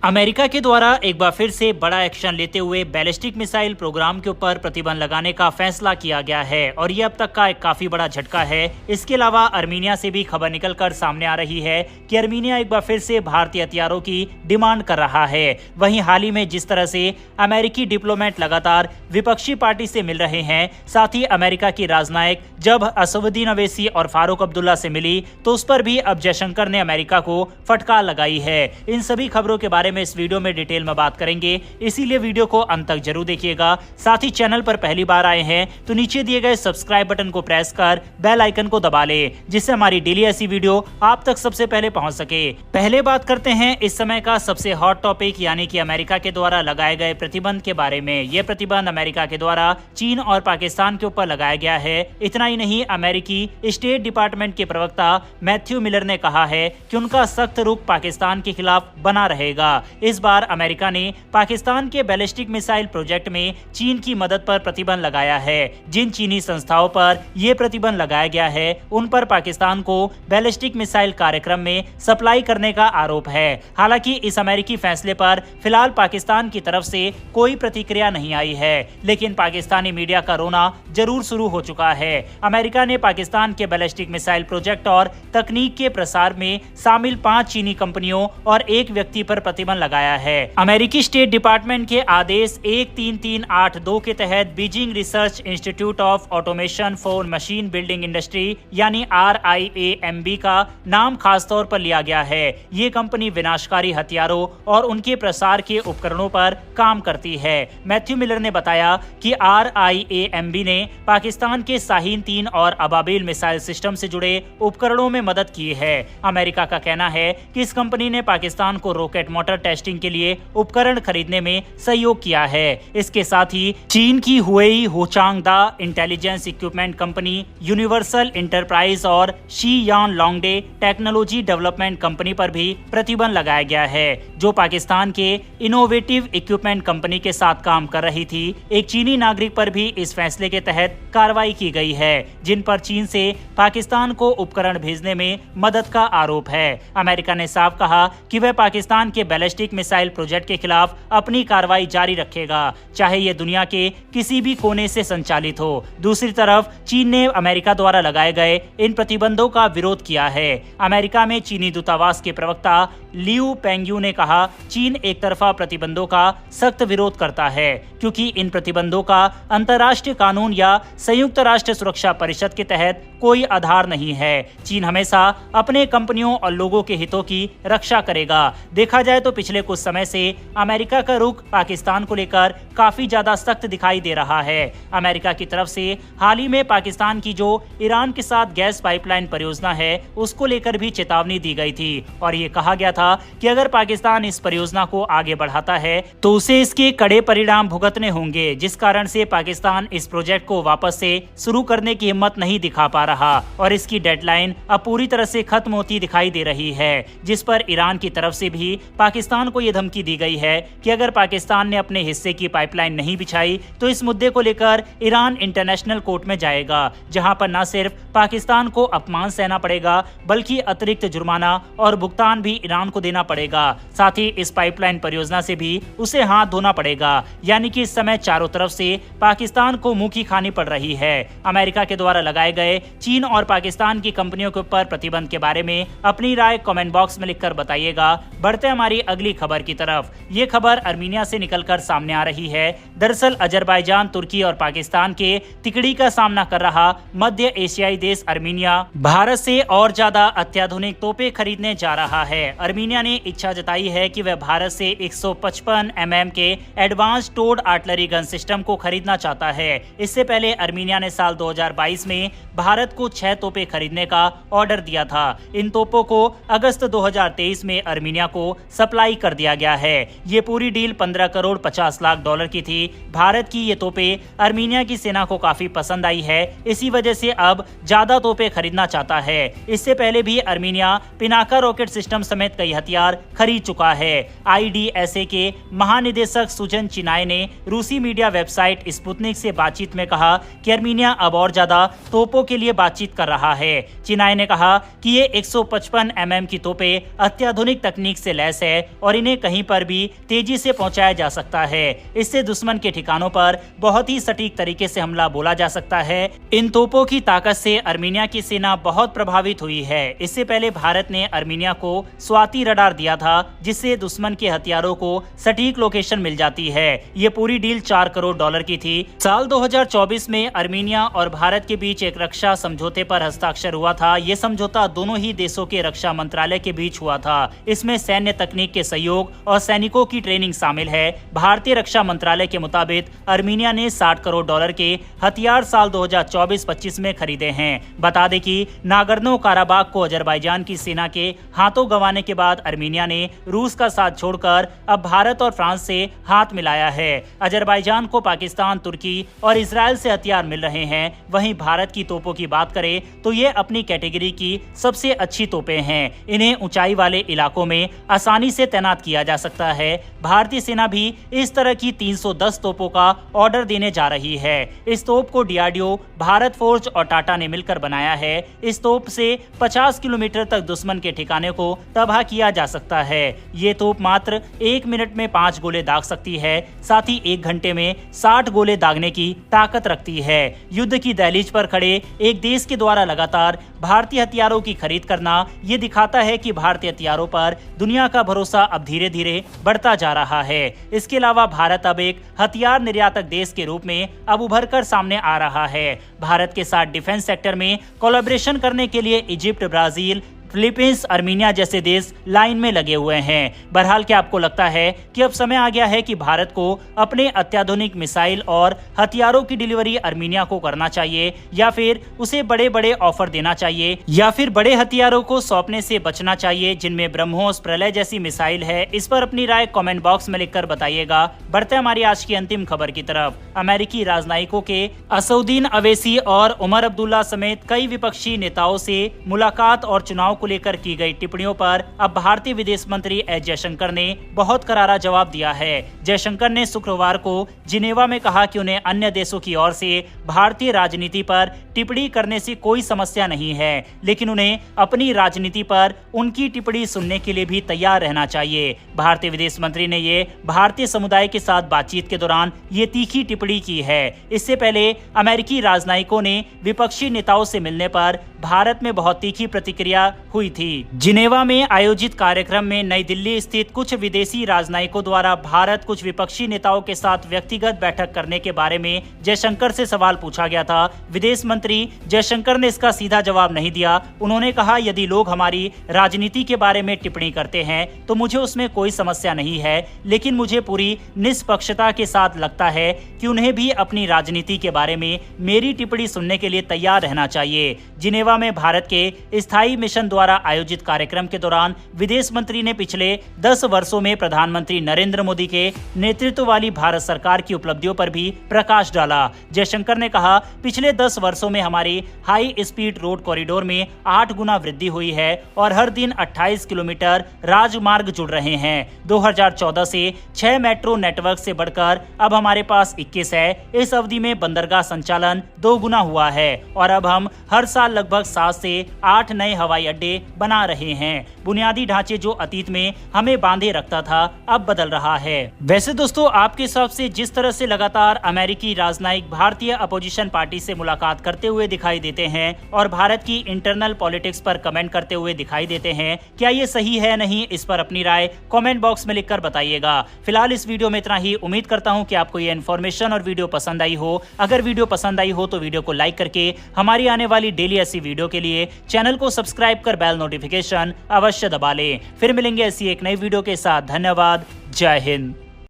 America के द्वारा एक बार फिर से बड़ा एक्शन लेते हुए बैलिस्टिक मिसाइल प्रोग्राम के ऊपर प्रतिबंध लगाने का फैसला किया गया है और ये अब तक का एक काफी बड़ा झटका है। इसके अलावा अर्मीनिया से भी खबर निकलकर सामने आ रही है कि अर्मीनिया एक बार फिर से भारतीय हथियारों की डिमांड कर रहा है। वहीं हाल ही में जिस तरह से अमेरिकी डिप्लोमेट लगातार विपक्षी पार्टी से मिल रहे हैं, साथ ही अमेरिका की राजनयिक जब असदुद्दीन अवैसी और फारूक अब्दुल्ला से मिली तो उस पर भी अब जयशंकर ने अमेरिका को फटकार लगाई है। इन सभी खबरों के बारे में इस वीडियो में डिटेल में बात करेंगे, इसीलिए वीडियो को अंत तक जरूर देखिएगा। साथ ही चैनल पर पहली बार आए हैं तो नीचे दिए गए सब्सक्राइब बटन को प्रेस कर बेल आइकन को दबा ले, जिससे हमारी डेली ऐसी वीडियो आप तक सबसे पहले पहुंच सके। पहले बात करते हैं इस समय का सबसे हॉट टॉपिक यानी कि अमेरिका के द्वारा लगाए गए प्रतिबंध के बारे में। यह प्रतिबंध अमेरिका के द्वारा चीन और पाकिस्तान के ऊपर लगाया गया है। इतना ही नहीं, अमेरिकी स्टेट डिपार्टमेंट के प्रवक्ता मैथ्यू मिलर ने कहा है कि उनका सख्त रुख पाकिस्तान के खिलाफ बना रहेगा। इस बार अमेरिका ने पाकिस्तान के बैलिस्टिक मिसाइल प्रोजेक्ट में चीन की मदद पर प्रतिबंध लगाया है। जिन चीनी संस्थाओं पर यह प्रतिबंध लगाया गया है उन पर पाकिस्तान को बैलिस्टिक मिसाइल कार्यक्रम में सप्लाई करने का आरोप है। हालांकि इस अमेरिकी फैसले पर फिलहाल पाकिस्तान की तरफ से कोई प्रतिक्रिया नहीं आई है, लेकिन पाकिस्तानी मीडिया का रोना जरूर शुरू हो चुका है। अमेरिका ने पाकिस्तान के बैलिस्टिक मिसाइल प्रोजेक्ट और तकनीक के प्रसार में शामिल 5 चीनी कंपनियों और एक व्यक्ति पर प्रतिबंध लगाया है। अमेरिकी स्टेट डिपार्टमेंट के आदेश 13382 के तहत Beijing research institute of automation for machine building industry यानी RIAMB का नाम खासतौर पर लिया गया है। ये कंपनी विनाशकारी हथियारों और उनके प्रसार के उपकरणों पर काम करती है। मैथ्यू मिलर ने बताया कि RIAMB ने पाकिस्तान के शाहीन 3 और अबाबिल मिसाइल सिस्टम से जुड़े उपकरणों में मदद की है। अमेरिका का कहना है कि इस कंपनी ने पाकिस्तान को रॉकेट मोटर टेस्टिंग के लिए उपकरण खरीदने में सहयोग किया है। इसके साथ ही चीन की हुएई होचांगदा इंटेलिजेंस इक्विपमेंट कंपनी, यूनिवर्सल इंटरप्राइज और शी यान लोंगडे टेक्नोलॉजी डेवलपमेंट कंपनी पर भी प्रतिबंध लगाया गया है, जो पाकिस्तान के इनोवेटिव इक्विपमेंट कंपनी के साथ काम कर रही थी। एक चीनी नागरिक पर भी इस फैसले के तहत कार्रवाई की गई है, जिन पर चीन से पाकिस्तान को उपकरण भेजने में मदद का आरोप है। अमेरिका ने साफ कहा कि वह पाकिस्तान के बैलिस्टिक मिसाइल प्रोजेक्ट के खिलाफ अपनी कार्रवाई जारी रखेगा, चाहे ये दुनिया के किसी भी कोने से संचालित हो। दूसरी तरफ चीन ने अमेरिका द्वारा लगाए गए इन प्रतिबंधों का विरोध किया है। अमेरिका में चीनी दूतावास के प्रवक्ता लियू पेंगयू ने कहा, चीन एक तरफा प्रतिबंधों का सख्त विरोध करता है क्योंकि इन प्रतिबंधों का अंतर्राष्ट्रीय कानून या संयुक्त राष्ट्र सुरक्षा परिषद के तहत कोई आधार नहीं है। चीन हमेशा अपने कंपनियों और लोगों के हितों की रक्षा करेगा। देखा जाए तो पिछले कुछ समय से अमेरिका का रुख पाकिस्तान को लेकर काफी ज्यादा सख्त दिखाई दे रहा है। अमेरिका की तरफ से हाल ही में पाकिस्तान की जो ईरान के साथ गैस पाइपलाइन परियोजना है उसको लेकर भी चेतावनी दी गई थी और ये कहा गया था कि अगर पाकिस्तान इस परियोजना को आगे बढ़ाता है तो उसे इसके कड़े परिणाम भुगतने होंगे, जिस कारण से पाकिस्तान इस प्रोजेक्ट को वापस से शुरू करने की हिम्मत नहीं दिखा पा रहा और इसकी डेडलाइन अब पूरी तरह से खत्म होती दिखाई दे रही है, जिस पर ईरान की तरफ से भी पाकिस्तान को यह धमकी दी गई है कि अगर पाकिस्तान ने अपने हिस्से की पाइपलाइन नहीं बिछाई तो इस मुद्दे को लेकर ईरान इंटरनेशनल कोर्ट में जाएगा, जहां पर न सिर्फ पाकिस्तान को अपमान सहना पड़ेगा बल्कि अतिरिक्त जुर्माना और भुगतान भी ईरान को देना पड़ेगा। साथ ही इस पाइपलाइन परियोजना से भी उसे हाथ धोना पड़ेगा। यानी कि इस समय चारों तरफ से पाकिस्तान को मुंह की खानी पड़ रही है। अमेरिका के द्वारा लगाए गए चीन और पाकिस्तान की कंपनियों के ऊपर प्रतिबंध के बारे में अपनी राय कमेंट बॉक्स में लिखकर बताइएगा। बढ़ते हमारी अगली खबर की तरफ। ये खबर अर्मीनिया से निकलकर सामने आ रही है। दरअसल अजरबैजान, तुर्की और पाकिस्तान के तिकड़ी का सामना कर रहा मध्य एशियाई देश अर्मीनिया भारत से और ज्यादा अत्याधुनिक तोपें खरीदने जा रहा है। अर्मीनिया ने इच्छा जताई है कि वह भारत से 155 mm के advance towed artillery gun system को खरीदना चाहता है। इससे पहले अर्मीनिया ने साल 2022 में भारत को 6 तोपें खरीदने का ऑर्डर दिया था। इन तोपों को अगस्त 2023 में अर्मीनिया को सप्लाई कर दिया गया है। ये पूरी डील 15 करोड़ 50 लाख डॉलर की थी। भारत की ये तोपें अर्मीनिया की सेना को काफी पसंद आई है, इसी वजह से अब ज्यादा तोपें खरीदना चाहता है। इससे पहले भी अर्मीनिया पिनाका रॉकेट सिस्टम समेत कई हथियार खरीद चुका है। IDSA के महानिदेशक सुजन चिनाय ने रूसी मीडिया वेबसाइट स्पुतनिक से बातचीत में कहा कि अर्मीनिया अब और ज्यादा तोपों के लिए बातचीत कर रहा है। चिनाय ने कहा कि ये 155 mm की तोपें अत्याधुनिक तकनीक से लैस है और इन्हें कहीं पर भी तेजी से पहुंचाया जा सकता है। इससे दुश्मन के ठिकानों पर बहुत ही सटीक तरीके से हमला बोला जा सकता है। इन तोपों की ताकत से अर्मीनिया की सेना बहुत प्रभावित हुई है। इससे पहले भारत ने अर्मीनिया को स्वाति रडार दिया था, जिससे दुश्मन के हथियारों को सटीक लोकेशन मिल जाती है। ये पूरी डील 4 करोड़ डॉलर की थी। साल 2024 में अर्मीनिया और भारत के बीच एक रक्षा समझौते पर हस्ताक्षर हुआ था। ये समझौता दोनों ही देशों के रक्षा मंत्रालय के बीच हुआ था। इसमें सैन्य तकनीक के सहयोग और सैनिकों की ट्रेनिंग शामिल है। भारतीय रक्षा मंत्रालय के मुताबिक अर्मीनिया ने 60 करोड़ डॉलर के हथियार साल 2024-25 में खरीदे हैं। बता दें कि नागोर्नो काराबाख को अजरबैजान की सेना के हाथों गंवाने के बाद अर्मीनिया ने रूस का साथ छोड़कर अब भारत और फ्रांस से हाथ मिलाया है। अजरबैजान को पाकिस्तान, तुर्की और इजराइल से हथियार मिल रहे हैं। वहीं भारत की तोपों की बात करें तो ये अपनी कैटेगरी की सबसे अच्छी तोपें हैं। इन्हें ऊंचाई वाले इलाकों में आसानी से तैनात किया जा सकता है। भारतीय सेना भी इस तरह की 310 तोपों का ऑर्डर देने जा रही है। इस तोप को डीआरडीओ, भारत फोर्ज और टाटा ने मिलकर बनाया है। इस तोप से 50 किलोमीटर तक दुश्मन के ठिकाने को तबाह किया जा सकता है। ये तोप मात्र 1 मिनट में 5 गोले दाग सकती है, साथ ही 1 घंटे में 60 गोले दागने की ताकत रखती है। युद्ध की दहलीज पर खड़े एक देश के द्वारा लगातार भारतीय हथियारों की खरीद करना ये दिखाता है कि भारतीय हथियारों पर दुनिया का भरोसा अब धीरे धीरे बढ़ता जा रहा है। इसके अलावा भारत अब एक हथियार निर्यातक देश के रूप में अब उभर कर सामने आ रहा है। भारत के साथ डिफेंस सेक्टर में कोलैबोरेशन करने के लिए इजिप्ट, ब्राजील, फिलीपींस, अर्मीनिया जैसे देश लाइन में लगे हुए हैं। बहरहाल क्या आपको लगता है कि अब समय आ गया है कि भारत को अपने अत्याधुनिक मिसाइल और हथियारों की डिलीवरी अर्मीनिया को करना चाहिए, या फिर उसे बड़े बड़े ऑफर देना चाहिए, या फिर बड़े हथियारों को सौंपने से बचना चाहिए जिनमें ब्रह्मोस, प्रलय जैसी मिसाइल है? इस पर अपनी राय कमेंट बॉक्स में लिखकर बताइएगा। बढ़ते हमारी आज की अंतिम खबर की तरफ। अमेरिकी राजनयिकों के असउद्दीन अवैसी और उमर अब्दुल्ला समेत कई विपक्षी नेताओं से मुलाकात और चुनाव को लेकर की गई टिप्पणियों पर अब भारतीय विदेश मंत्री एस जयशंकर ने बहुत करारा जवाब दिया है। जयशंकर ने शुक्रवार को जिनेवा में कहा कि उन्हें अन्य देशों की ओर से भारतीय राजनीति पर टिप्पणी करने से कोई समस्या नहीं है, लेकिन उन्हें अपनी राजनीति पर उनकी टिप्पणी सुनने के लिए भी तैयार रहना चाहिए। भारतीय विदेश मंत्री ने ये भारतीय समुदाय के साथ बातचीत के दौरान ये तीखी टिप्पणी की है। इससे पहले अमेरिकी राजनयिकों ने विपक्षी नेताओं से मिलने पर भारत में बहुत तीखी प्रतिक्रिया हुई थी। जिनेवा में आयोजित कार्यक्रम में नई दिल्ली स्थित कुछ विदेशी राजनयिकों द्वारा भारत कुछ विपक्षी नेताओं के साथ व्यक्तिगत बैठक करने के बारे में जयशंकर से सवाल पूछा गया था। विदेश मंत्री जयशंकर ने इसका सीधा जवाब नहीं दिया। उन्होंने कहा, यदि लोग हमारी राजनीति के बारे में टिप्पणी करते हैं तो मुझे उसमें कोई समस्या नहीं है, लेकिन मुझे पूरी निष्पक्षता के साथ लगता है कि उन्हें भी अपनी राजनीति के बारे में मेरी टिप्पणी सुनने के लिए तैयार रहना चाहिए। जिनेवा में भारत के स्थायी मिशन द्वारा आयोजित कार्यक्रम के दौरान विदेश मंत्री ने पिछले 10 वर्षों में प्रधानमंत्री नरेंद्र मोदी के नेतृत्व वाली भारत सरकार की उपलब्धियों पर भी प्रकाश डाला। जयशंकर ने कहा, पिछले 10 वर्षों में हमारी हाई स्पीड रोड कॉरिडोर में 8 गुना वृद्धि हुई है और हर दिन 28 किलोमीटर राजमार्ग जुड़ रहे हैं। 2014 से 6 मेट्रो नेटवर्क से बढ़कर अब हमारे पास 21 है। इस अवधि में बंदरगाह संचालन 2 गुना हुआ है और अब हम हर साल लगभग 7 से 8 नए हवाई अड्डे बना रहे हैं। बुनियादी ढांचे जो अतीत में हमें बांधे रखता था अब बदल रहा है। वैसे दोस्तों, आपके हिसाब से जिस तरह से लगातार अमेरिकी राजनयिक भारतीय अपोजिशन पार्टी से मुलाकात करते हुए दिखाई देते हैं और भारत की इंटरनल पॉलिटिक्स पर कमेंट करते हुए दिखाई देते हैं, क्या ये सही है नहीं? इस पर अपनी राय कमेंट बॉक्स में लिखकर बताइएगा। फिलहाल इस वीडियो में इतना ही। उम्मीद करता हूँ कि आपको ये इन्फॉर्मेशन और वीडियो पसंद आई हो। अगर वीडियो पसंद आई हो तो वीडियो को लाइक करके हमारी आने वाली डेली ऐसी वीडियो के लिए चैनल को सब्सक्राइब कर बेल नोटिफिकेशन अवश्य दबा लें। फिर मिलेंगे ऐसी एक नई वीडियो के साथ। धन्यवाद। जय हिंद।